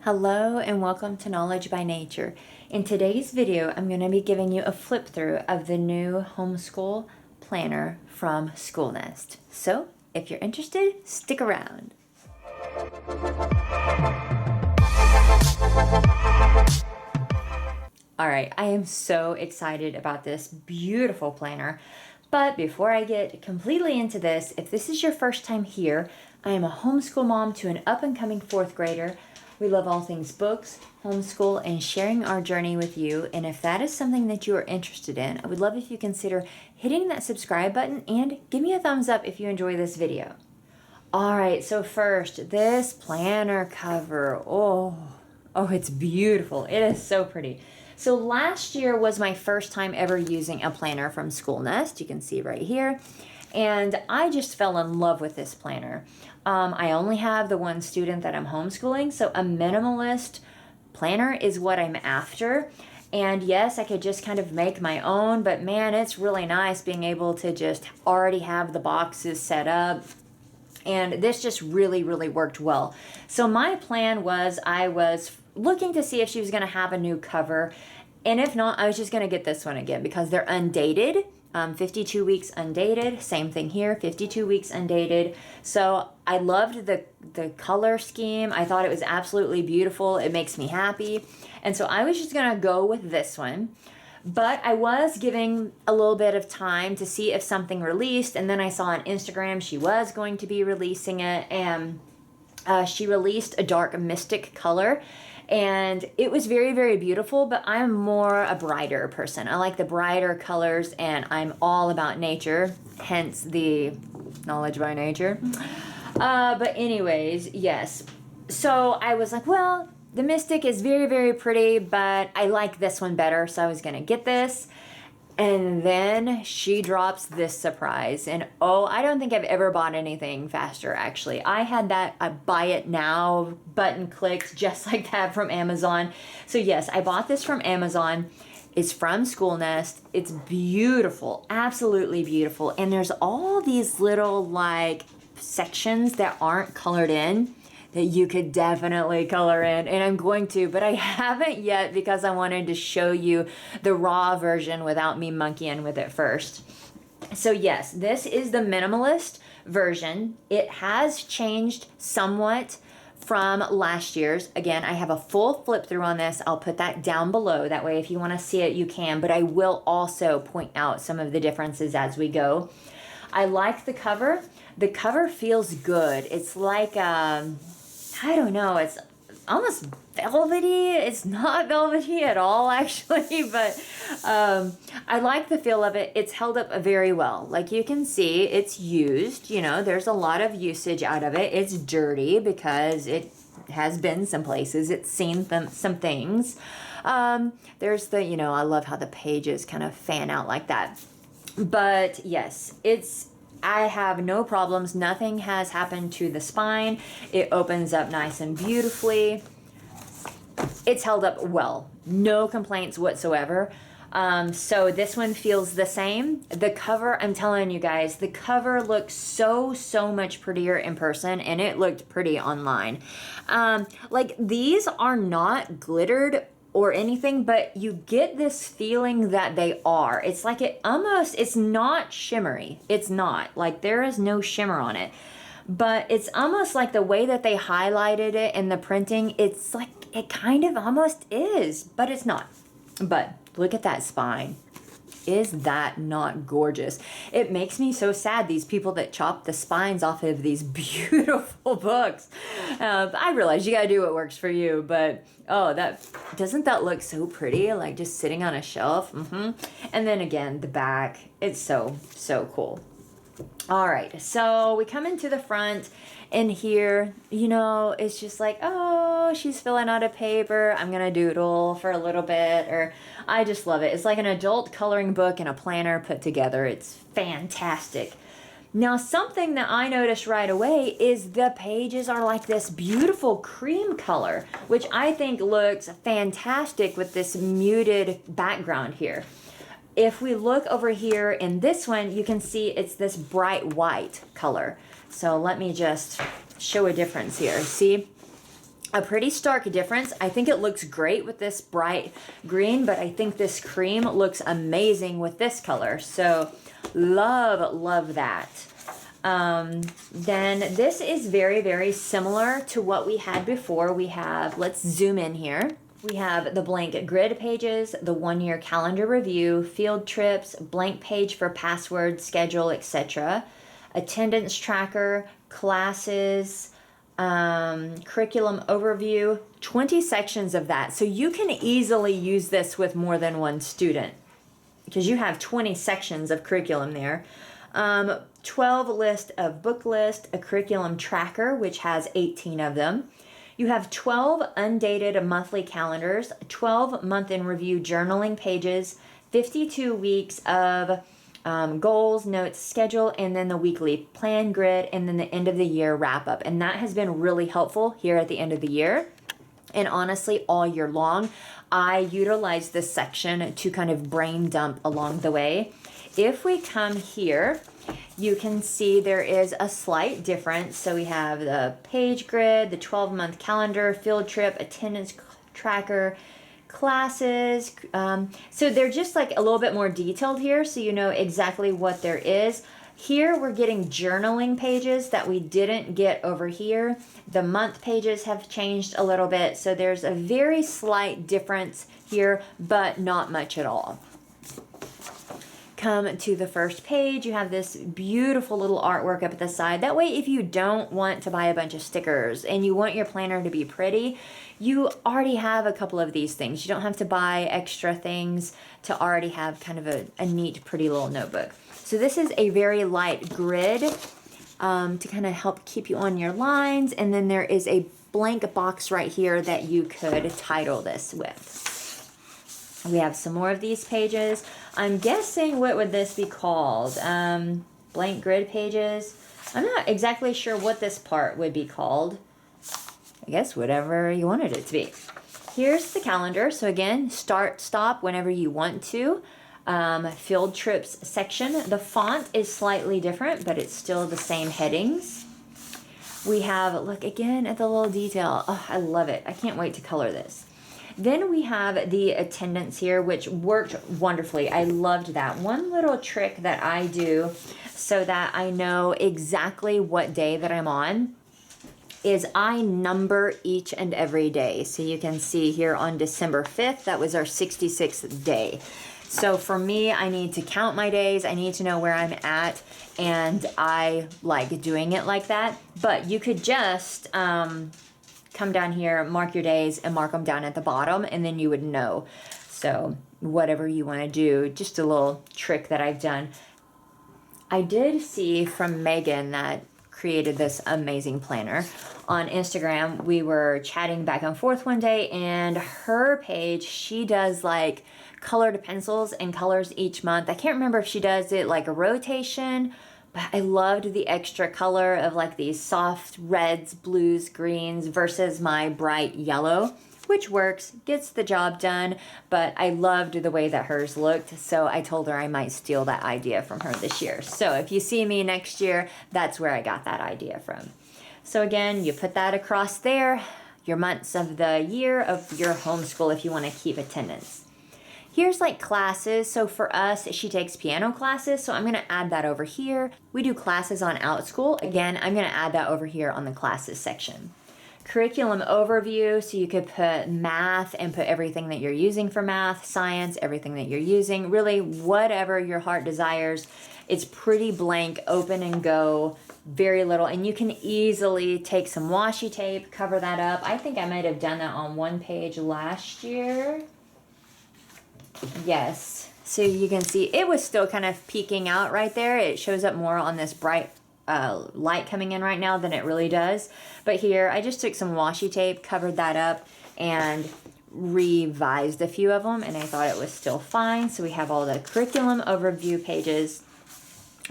Hello and welcome to Knowledge by Nature. In today's video, I'm going to be giving you a flip through of the new homeschool planner from Schoolnest. So if you're interested, stick around. All right, I am so excited about this beautiful planner. But before I get completely into this, if this is your first time here, I am a homeschool mom to an up-and-coming fourth grader. We love all things books, homeschool, and sharing our journey with you. And if that is something that you are interested in, I would love if you consider hitting that subscribe button and give me a thumbs up if you enjoy this video. All right, so first, this planner cover. Oh, it's beautiful. It is so pretty. So last year was my first time ever using a planner from Schoolnest. You can see right here. And I just fell in love with this planner. I only have the one student that I'm homeschooling, so a minimalist planner is what I'm after. And yes, I could just kind of make my own, but man, it's really nice being able to just already have the boxes set up. And this just really, really worked well. So my plan was I was looking to see if she was going to have a new cover. And if not, I was just going to get this one again because they're undated. 52 weeks undated. Same thing here, 52 weeks undated. So I loved the color scheme. I thought it was absolutely beautiful. It makes me happy. And so I was just going to go with this one. But I was giving a little bit of time to see if something released. And then I saw on Instagram she was going to be releasing it. And she released a dark mystic color. And it was very, very beautiful, but I'm more a brighter person. I like the brighter colors, and I'm all about nature, hence the Knowledge by Nature. But anyways, yes. So I was like, well, the Mystic is very, very pretty, but I like this one better, so I was going to get this. And then she drops this surprise. And oh, I don't think I've ever bought anything faster, actually. I had that buy it now button clicked just like that from Amazon. So yes, I bought this from Amazon. It's from Schoolnest. It's beautiful, absolutely beautiful. And there's all these little like sections that aren't colored in that you could definitely color in, and I'm going to, but I haven't yet because I wanted to show you the raw version without me monkeying with it first. So yes, this is the minimalist version. It has changed somewhat from last year's. Again, I have a full flip through on this. I'll put that down below. That way, if you want to see it, you can, but I will also point out some of the differences as we go. I like the cover. The cover feels good. It's like, I don't know, it's almost velvety. It's not velvety at all, actually, but I like the feel of it. It's held up very well. Like you can see, it's used. You know, there's a lot of usage out of it. It's dirty because it has been some places. It's seen some things. There's the, you know, I love how the pages kind of fan out like that. But yes, I have no problems. Nothing has happened to the spine. It opens up nice and beautifully. It's held up well. No complaints whatsoever. So this one feels the same. The cover, I'm telling you guys, the cover looks so much prettier in person, and it looked pretty online. Like these are not glittered or anything, but you get this feeling that they are. It's like it's not shimmery. It's not. Like there is no shimmer on it. But it's almost like the way that they highlighted it in the printing, it's like it kind of almost is, but it's not. But look at that spine. Is that not gorgeous? It makes me so sad, these people that chop the spines off of these beautiful books. I realize you gotta do what works for you, but oh, doesn't that look so pretty? Like just sitting on a shelf. And then again, the back, it's so cool. All right, so we come into the front, and here, you know, it's just like, oh, she's filling out a paper. I'm gonna doodle for a little bit, or I just love it. It's like an adult coloring book and a planner put together. It's fantastic. Now, something that I noticed right away is the pages are like this beautiful cream color, which I think looks fantastic with this muted background here. If we look over here in this one, you can see it's this bright white color. So let me just show a difference here. See, a pretty stark difference. I think it looks great with this bright green, but I think this cream looks amazing with this color. So love that. Then this is very, very similar to what we had before. We have, let's zoom in here. We have the blank grid pages, the 1-year calendar review, field trips, blank page for password, schedule, etc., attendance tracker, classes, curriculum overview, 20 sections of that. So you can easily use this with more than one student because you have 20 sections of curriculum there. 12 list of book list, a curriculum tracker, which has 18 of them. You have 12 undated monthly calendars, 12 month in review journaling pages, 52 weeks of goals, notes, schedule, and then the weekly plan grid, and then the end of the year wrap up. And that has been really helpful here at the end of the year. And honestly, all year long, I utilize this section to kind of brain dump along the way. If we come here, you can see there is a slight difference. So we have the page grid, the 12-month calendar, field trip, attendance tracker, classes. So they're just like a little bit more detailed here, so you know exactly what there is. Here we're getting journaling pages that we didn't get over here. The month pages have changed a little bit, so there's a very slight difference here, but not much at all. Come to the first page, you have this beautiful little artwork up at the side. That way, if you don't want to buy a bunch of stickers and you want your planner to be pretty, you already have a couple of these things. You don't have to buy extra things to already have kind of a neat, pretty little notebook. So this is a very light grid to kind of help keep you on your lines. And then there is a blank box right here that you could title this with. We have some more of these pages. I'm guessing, what would this be called? Blank grid pages. I'm not exactly sure what this part would be called. I guess whatever you wanted it to be. Here's the calendar. So again, start, stop whenever you want to. Field trips section. The font is slightly different, but it's still the same headings. We have, look again at the little detail. Oh, I love it. I can't wait to color this. Then we have the attendance here, which worked wonderfully. I loved that. One little trick that I do so that I know exactly what day that I'm on is I number each and every day. So you can see here on December 5th, that was our 66th day. So for me, I need to count my days. I need to know where I'm at, and I like doing it like that. But you could just come down here, mark your days, and mark them down at the bottom, and then you would know. So whatever you want to do, just a little trick that I've done. I did see from Megan that created this amazing planner on Instagram. We were chatting back and forth one day, and her page, she does like colored pencils and colors each month. I can't remember if she does it like a rotation, but I loved the extra color of like these soft reds, blues, greens versus my bright yellow, which works, gets the job done, but I loved the way that hers looked, so I told her I might steal that idea from her this year. So if you see me next year, that's where I got that idea from. So again, you put that across there, your months of the year of your homeschool if you want to keep attendance. Here's like classes. So for us, she takes piano classes, so I'm going to add that over here. We do classes on OutSchool. Again, I'm going to add that over here on the classes section. Curriculum overview, so you could put math and put everything that you're using for math, science, everything that you're using, really whatever your heart desires. It's pretty blank, open and go, very little, and you can easily take some washi tape, cover that up. I think I might have done that on one page last year. Yes, so you can see it was still kind of peeking out right there. It shows up more on this bright light coming in right now than it really does. But here, I just took some washi tape, covered that up, and revised a few of them, and I thought it was still fine. So we have all the curriculum overview pages.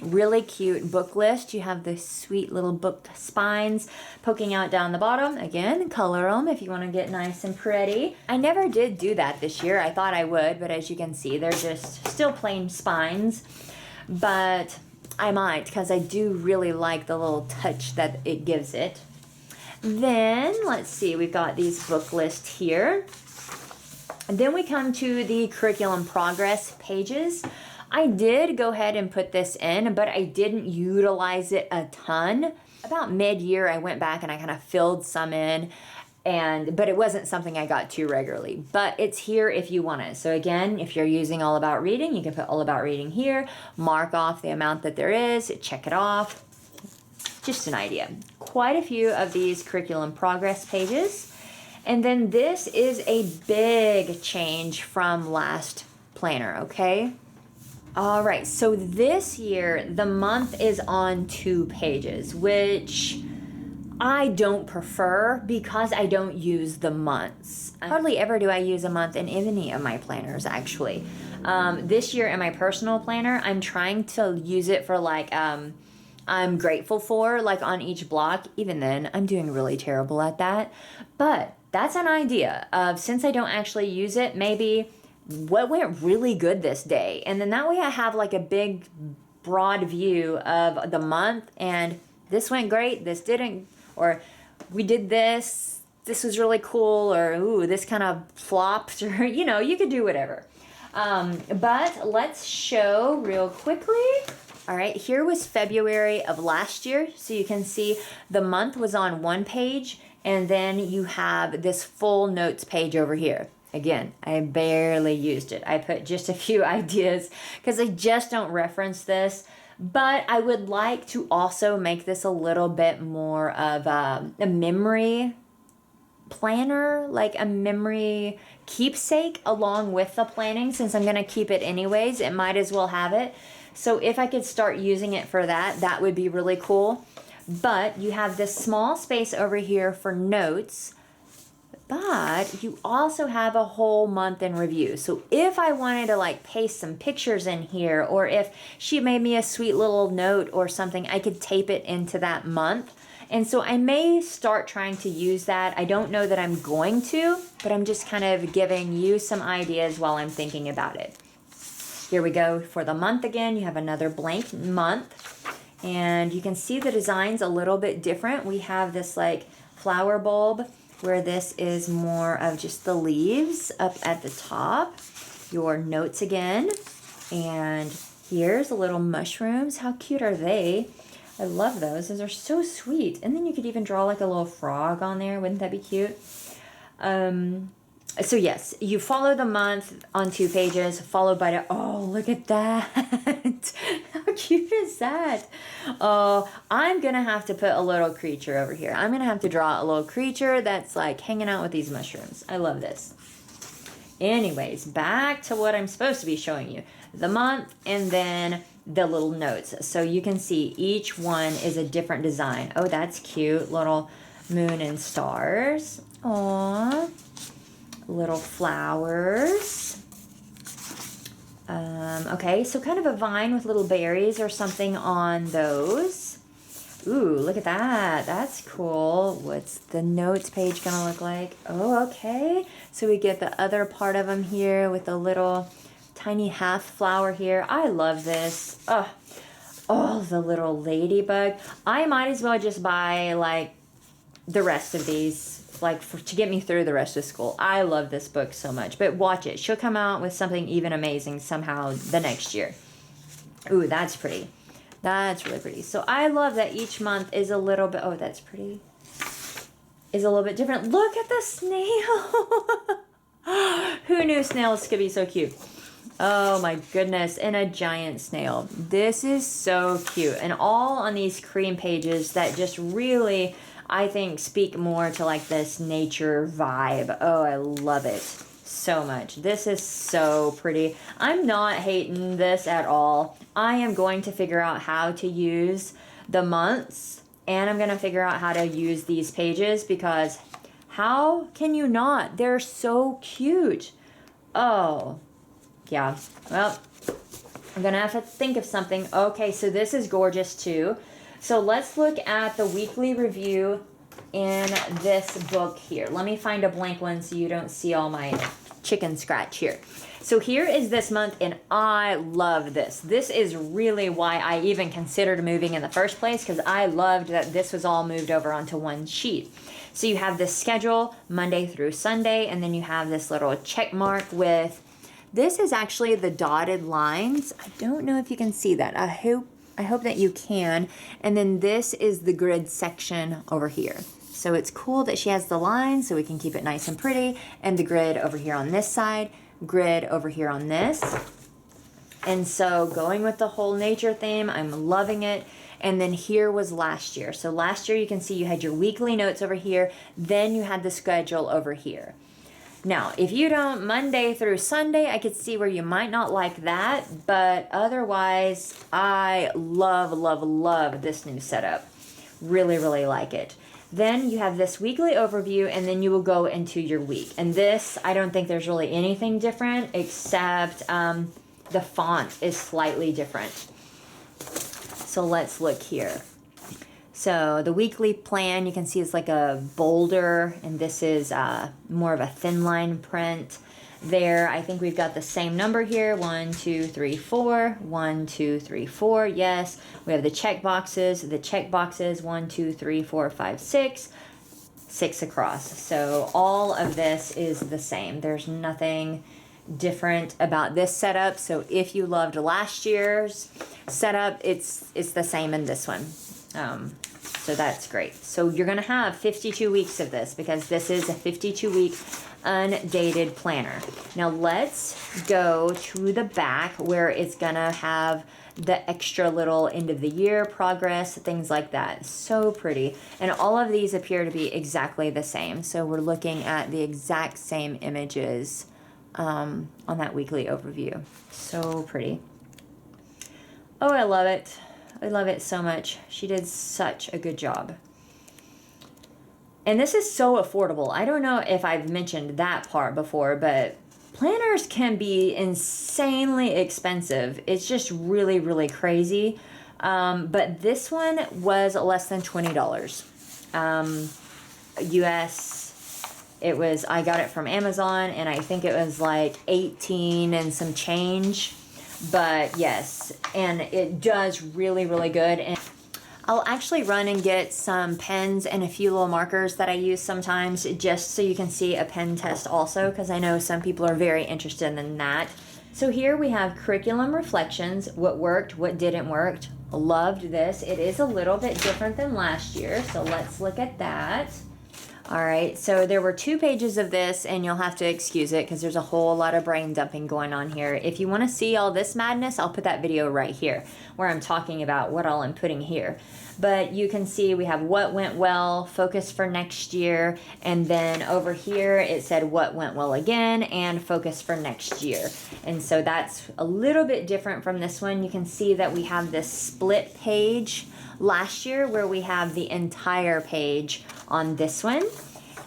Really cute book list. You have the sweet little book spines poking out down the bottom. Again, color them if you want to get nice and pretty. I never did do that this year. I thought I would, but as you can see, they're just still plain spines. But I might, because I do really like the little touch that it gives it. Then, let's see, we've got these book lists here. And then we come to the curriculum progress pages. I did go ahead and put this in, but I didn't utilize it a ton. About mid-year, I went back and I kind of filled some in, but it wasn't something I got to regularly. But it's here if you want it. So again, if you're using All About Reading, you can put All About Reading here, mark off the amount that there is, check it off. Just an idea. Quite a few of these curriculum progress pages. And then this is a big change from last planner, okay? All right, so this year, the month is on 2 pages, which I don't prefer because I don't use the months. Hardly ever do I use a month in any of my planners, actually. This year in my personal planner, I'm trying to use it for like, I'm grateful for, like on each block. Even then, I'm doing really terrible at that. But that's an idea of, since I don't actually use it, maybe what went really good this day. And then that way I have like a big, broad view of the month, and this went great, this didn't, or we did this was really cool, or ooh, this kind of flopped, or you know, you could do whatever. But let's show real quickly. All right, here was February of last year. So you can see the month was on 1 page, and then you have this full notes page over here. Again, I barely used it. I put just a few ideas because I just don't reference this. But I would like to also make this a little bit more of a memory planner, like a memory keepsake along with the planning. Since I'm going to keep it anyways, it might as well have it. So if I could start using it for that, that would be really cool. But you have this small space over here for notes, but you also have a whole month in review. So if I wanted to like paste some pictures in here, or if she made me a sweet little note or something, I could tape it into that month. And so I may start trying to use that. I don't know that I'm going to, but I'm just kind of giving you some ideas while I'm thinking about it. Here we go for the month again. You have another blank month, and you can see the design's a little bit different. We have this like flower bulb, where this is more of just the leaves up at the top. Your notes again. And here's the little mushrooms. How cute are they? I love those. Those are so sweet. And then you could even draw like a little frog on there. Wouldn't that be cute? So yes, you follow the month on 2 pages, followed by the, oh, look at that. How cute is that? Oh, I'm going to have to put a little creature over here. I'm going to have to draw a little creature that's like hanging out with these mushrooms. I love this. Anyways, back to what I'm supposed to be showing you. The month and then the little notes. So you can see each one is a different design. Oh, that's cute. Little moon and stars. Aww. Little flowers. Okay, so kind of a vine with little berries or something on those. Ooh, look at that. That's cool. What's the notes page gonna look like? Oh, okay. So we get the other part of them here with a little tiny half flower here. I love this. Oh, the little ladybug. I might as well just buy like the rest of these, like to get me through the rest of school. I love this book so much. But watch it. She'll come out with something even amazing somehow the next year. Ooh, that's pretty. That's really pretty. So I love that each month is a little bit, oh, that's pretty. Is a little bit different. Look at the snail. Who knew snails could be so cute? Oh my goodness, and a giant snail. This is so cute. And all on these cream pages that just really, I think, speak more to like this nature vibe. Oh, I love it so much. This is so pretty. I'm not hating this at all. I am going to figure out how to use the months, and I'm going to figure out how to use these pages, because how can you not? They're so cute. Oh, yeah. Well, I'm going to have to think of something. Okay, so this is gorgeous too. So let's look at the weekly review in this book here. Let me find a blank one so you don't see all my chicken scratch here. So here is this month, and I love this. This is really why I even considered moving in the first place, because I loved that this was all moved over onto one sheet. So you have this schedule Monday through Sunday, and then you have this little check mark with, this is actually the dotted lines. I don't know if you can see that. I hope that you can. And then this is the grid section over here. So it's cool that she has the lines so we can keep it nice and pretty, and the grid over here on this side, grid over here on this. And so going with the whole nature theme, I'm loving it. And then here was last year. So last year you can see you had your weekly notes over here, then you had the schedule over here. Now, if you don't Monday through Sunday, I could see where you might not like that, but otherwise, I love this new setup. Really, really like it. Then you have this weekly overview, and then you will go into your week. And this, I don't think there's really anything different, except the font is slightly different. So let's look here. So the weekly plan, you can see it's like a bolder, and this is more of a thin line print. There, I think we've got the same number here, 1, 2, 3, 4, 1, 2, 3, 4, yes. We have the check boxes, 1, 2, 3, 4, 5, 6, 6 across. So all of this is the same. There's nothing different about this setup. So if you loved last year's setup, it's the same in this one. So that's great. So you're going to have 52 weeks of this, because this is a 52-week undated planner. Now let's go to the back where it's going to have the extra little end of the year progress, things like that. So pretty. And all of these appear to be exactly the same. So we're looking at the exact same images on that weekly overview. So pretty. Oh, I love it. I love it so much. She did such a good job. And this is so affordable. I don't know if I've mentioned that part before, but planners can be insanely expensive. It's just really, really crazy. But this one was less than $20. US, it was, I got it from Amazon, and I think it was like 18 and some change. But yes, and it does really, really good. And I'll actually run and get some pens and a few little markers that I use sometimes, just so you can see a pen test also, because I know some people are very interested in that. So here we have curriculum reflections, what worked, what didn't work. Loved this. It is a little bit different than last year, so let's look at that. All right, so there were 2 pages of this, and you'll have to excuse it because there's a whole lot of brain dumping going on here. If you want to see all this madness, I'll put that video right here where I'm talking about what all I'm putting here. But you can see we have what went well, focus for next year, and then over here it said what went well again and focus for next year. And so that's a little bit different from this one. You can see that we have this split page last year where we have the entire page on this one.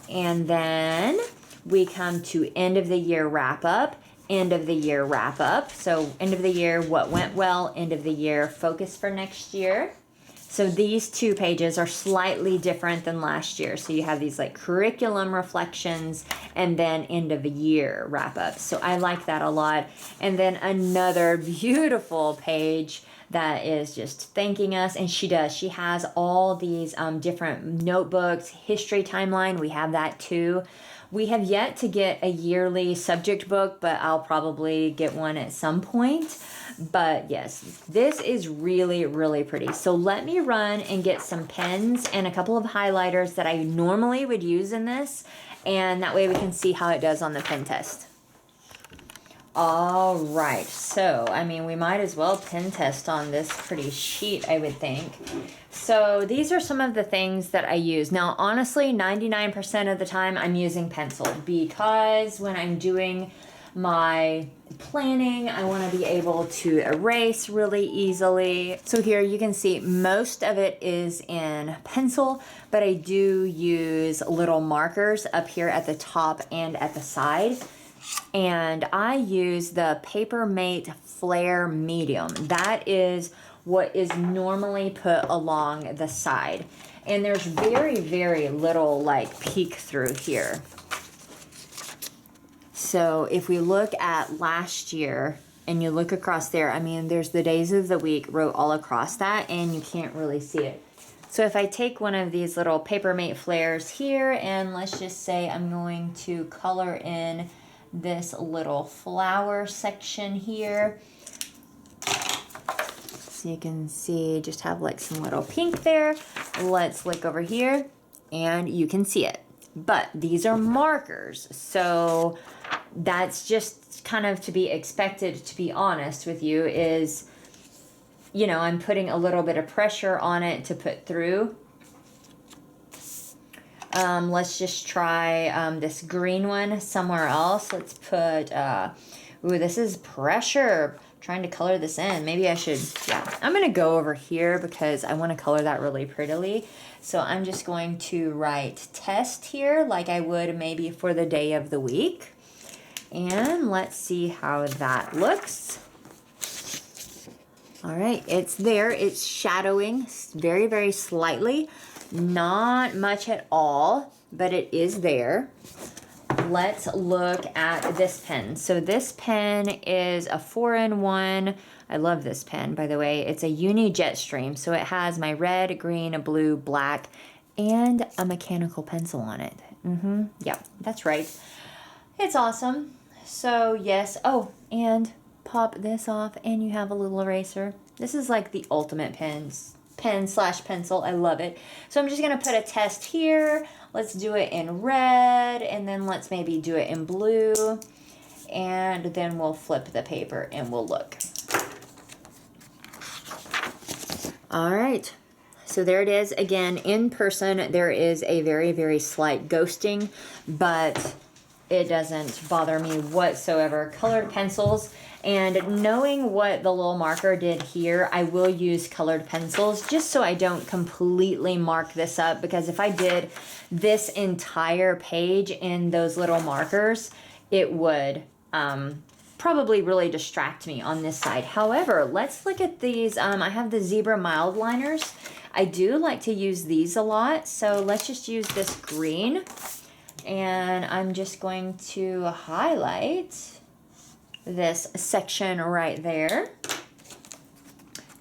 And then we come to end of the year wrap up, end of the year wrap up. So end of the year, what went well, end of the year, focus for next year. So these 2 pages are slightly different than last year. So you have these like curriculum reflections and then end of the year wrap up. So I like that a lot. And then another beautiful page that is just thanking us. And she does. She has all these different notebooks, history timeline. We have that too. We have yet to get a yearly subject book, but I'll probably get one at some point. But yes, this is really, really pretty. So let me run and get some pens and a couple of highlighters that I normally would use in this. And that way we can see how it does on the pen test. All right, so, I mean, we might as well pen test on this pretty sheet, I would think. So these are some of the things that I use. Now, honestly, 99% of the time I'm using pencil, because when I'm doing my planning, I want to be able to erase really easily. So here you can see most of it is in pencil, but I do use little markers up here at the top and at the side. And I use the Papermate Flare Medium. That is what is normally put along the side. And there's very, very little like peek through here. So if we look at last year and you look across there, I mean, there's the days of the week wrote all across that and you can't really see it. So if I take one of these little Papermate flares here and let's just say I'm going to color in this little flower section here. So you can see, just have like some little pink there. Let's look over here and you can see it. But these are markers, so that's just kind of to be expected, to be honest with you, is, you know, I'm putting a little bit of pressure on it to put through. Let's just try this green one somewhere else. Let's put, ooh, this is pressure. Trying to color this in. Maybe I should, yeah. I'm going to go over here because I want to color that really prettily. So I'm just going to write test here like I would maybe for the day of the week. And let's see how that looks. All right, it's there. It's shadowing very, very slightly. Not much at all, but it is there. Let's look at this pen. So this pen is a 4-in-1. I love this pen, by the way. It's a uni Jetstream. So it has my red, green, blue, black, and a mechanical pencil on it. Yep, that's right. It's awesome. So yes, oh, and pop this off and you have a little eraser. This is like the ultimate pen slash pencil. I love it. So I'm just going to put a test here. Let's do it in red, and then let's maybe do it in blue, and then we'll flip the paper and we'll look. All right, so there it is. Again, in person, there is a very, very slight ghosting, but it doesn't bother me whatsoever. Colored pencils, and knowing what the little marker did here, I will use colored pencils just so I don't completely mark this up, because if I did this entire page in those little markers, it would probably really distract me on this side. However, let's look at these. I have the zebra mild liners. I do like to use these a lot, so let's just use this green, and I'm just going to highlight this section right there.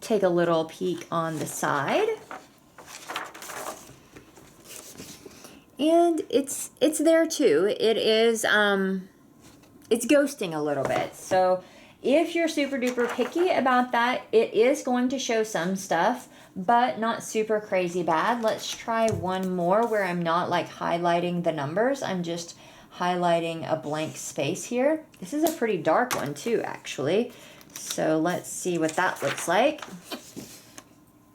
Take a little peek on the side. And it's there too. It is it's ghosting a little bit. So if you're super duper picky about that, it is going to show some stuff, but not super crazy bad. Let's try one more where I'm not like highlighting the numbers. I'm just highlighting a blank space here. This is a pretty dark one too, actually. So let's see what that looks like.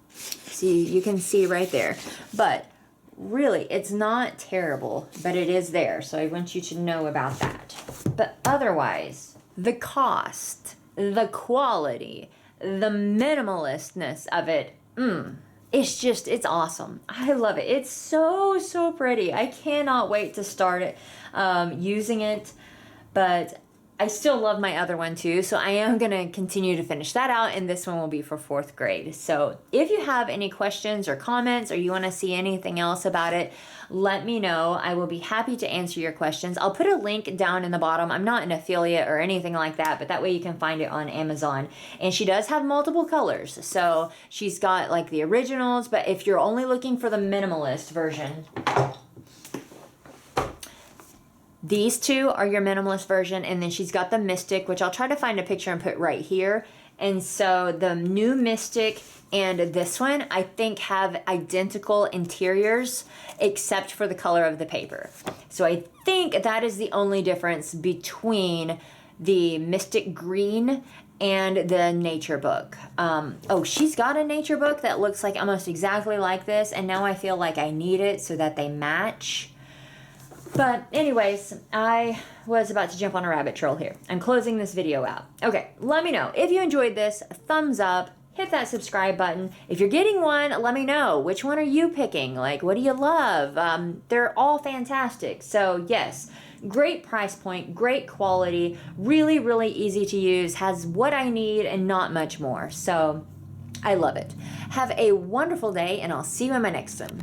See, you can see right there. But really, it's not terrible, but it is there. So I want you to know about that. But otherwise, the cost, the quality, the minimalistness of it, it's awesome. I love it. It's so, so pretty. I cannot wait to start it, using it, but I still love my other one too, so I am going to continue to finish that out, and this one will be for 4th grade. So if you have any questions or comments, or you want to see anything else about it, let me know. I will be happy to answer your questions. I'll put a link down in the bottom. I'm not an affiliate or anything like that, but that way you can find it on Amazon. And she does have multiple colors. So she's got like the originals, but if you're only looking for the minimalist version, these two are your minimalist version, and then she's got the Mystic, which I'll try to find a picture and put right here. And so the new Mystic and this one, I think, have identical interiors except for the color of the paper. So I think that is the only difference between the Mystic Green and the nature book. Oh, she's got a nature book that looks like almost exactly like this, and now I feel like I need it so that they match. But anyways, I was about to jump on a rabbit trail here. I'm closing this video out. Okay, let me know. If you enjoyed this, thumbs up, hit that subscribe button. If you're getting one, let me know. Which one are you picking? Like, what do you love? They're all fantastic. So yes, great price point, great quality, really, really easy to use, has what I need and not much more. So I love it. Have a wonderful day, and I'll see you in my next one.